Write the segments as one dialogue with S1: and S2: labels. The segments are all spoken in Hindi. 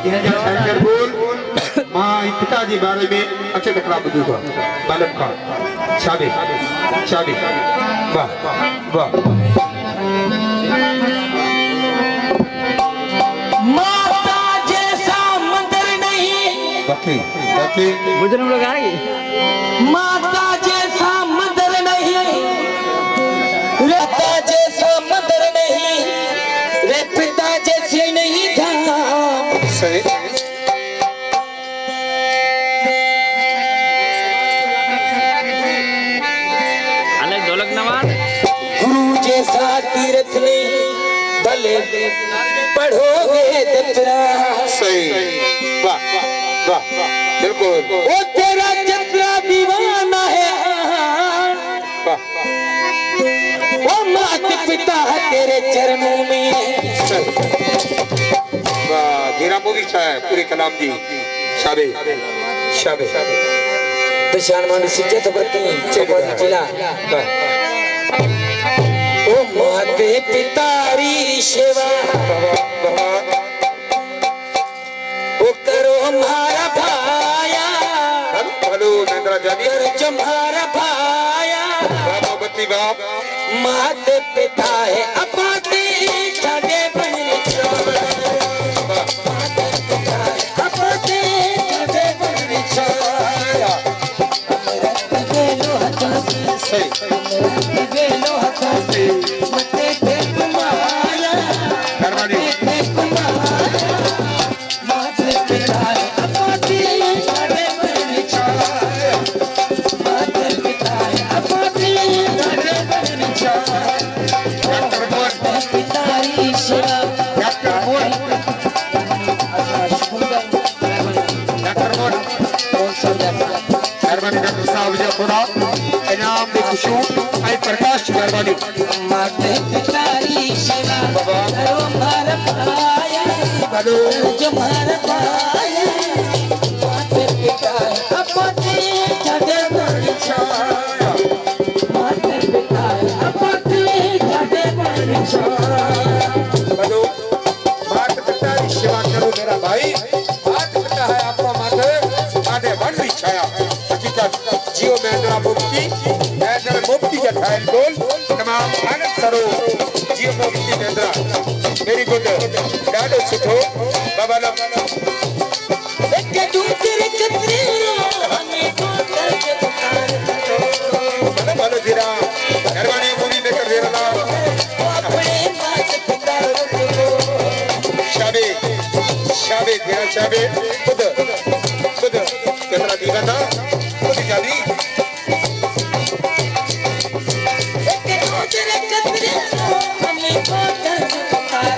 S1: इन जा शंकर बोल मां पिताजी बारे में अच्छे टकरा बुधो तो बालक का शाबे शाबे वाह वाह
S2: माता जैसा मंदिर नहीं
S1: बाकी बाकी
S3: बुजुर्ग लोग आ रही
S2: माता जैसा मंदिर नहीं रहता जैसा मंदिर नहीं रे पिता जैसे नहीं था
S1: सही
S3: अलग ढोलक नवाज
S2: गुरु जैसा तीर्थ नहीं भले पढ़ोगे दत्रा
S1: सही वाह वाह बिल्कुल
S2: वो तेरा चतरा दीवाना है
S1: वाह
S2: वो माता पिता तेरे चरणों में
S1: वाह गिरा मूवी है पूरे कलाम जी शाबे शाबे
S2: दशान मान सिज्जत बरती चौपाल जिला ओ माते पितारी सेवा ओ करो हमारा भाया
S1: हेलो नंदरा जानी
S2: कर तुम्हारा भाया
S1: मोहब्बती बाप
S2: माते पिता है अपाते छाड़े बने माते पिता है अपाते छाड़े बने छाया अमरत गेलो हतासी
S1: सही
S2: गेलो हतासी मते पे कुमारा
S1: करवानी
S2: पे कुमारा माते पिता है अपाते छाड़े बने छाया माते पिता है अपाते छाड़े बने छाया
S1: डॉक्टर मोहन
S2: पितारी सेवा
S1: डॉक्टर मोहन डॉक्टर मोहन करवानी डॉक्टर साहब जी खुदा इनाम दे खुशू आई प्रकाश करवानी
S2: माते पितारी सेवा करो हमारा पाया
S1: हेलो
S2: जो हमारा पाया माते पिता अपने छाड़े बने छाया माते पिता अपने छाड़े बने छाया
S1: हेलो मात पिता की सेवा करो मेरा भाई मात पिता है आपका माते आने वन भी छाया हकीकत जियो महेंद्रा मुफ्ती का ठायल बोल तमाम आनंद सरो जियो मुफ्ती महेंद्रा मेरी गुड डालो सुठो बाबा लो
S2: एक दूसरे कतरे हमें को दर्द पुकार
S1: हेलो हेलो जीरा करवानी मूवी मेकर दे रहा
S2: अपने माता पिता को
S1: शाबे शाबे तेरा शाबे खुद खुद कितना दीवाना खुद जानी
S2: एक दूसरे कतरे हमें को दर्द पुकार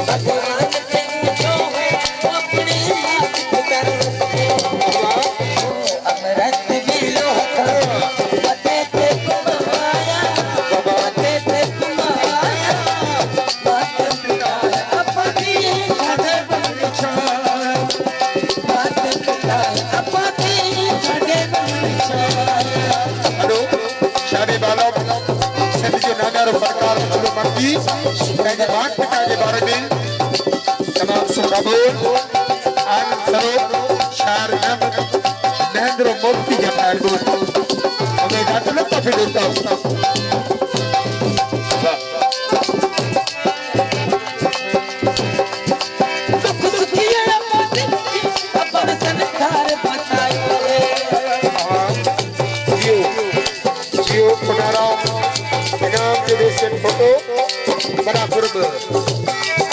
S2: भगवान से जो है अपने माता पिता अमरत गिलो मते पे कुमाया मते पे कुमाया माता पिता अपनी छाड़े बने छाया माता पिता अपनी छाड़े बने छाया
S1: हेलो शादी वालों सभी जो नाना सरकार हेलो मंत्री मेरे बात पिता के बारे में तमाम सुखबोल आनंद सरो शार महेंद्र मुफ्ती का ठायल बोल हमें डॉक्टर लोग काफी देता हूँ
S2: दुख सुखिया मते अपन संसार बतायो
S1: जियो जियो पुनारा इनाम के देश फोटो बड़ा गुरब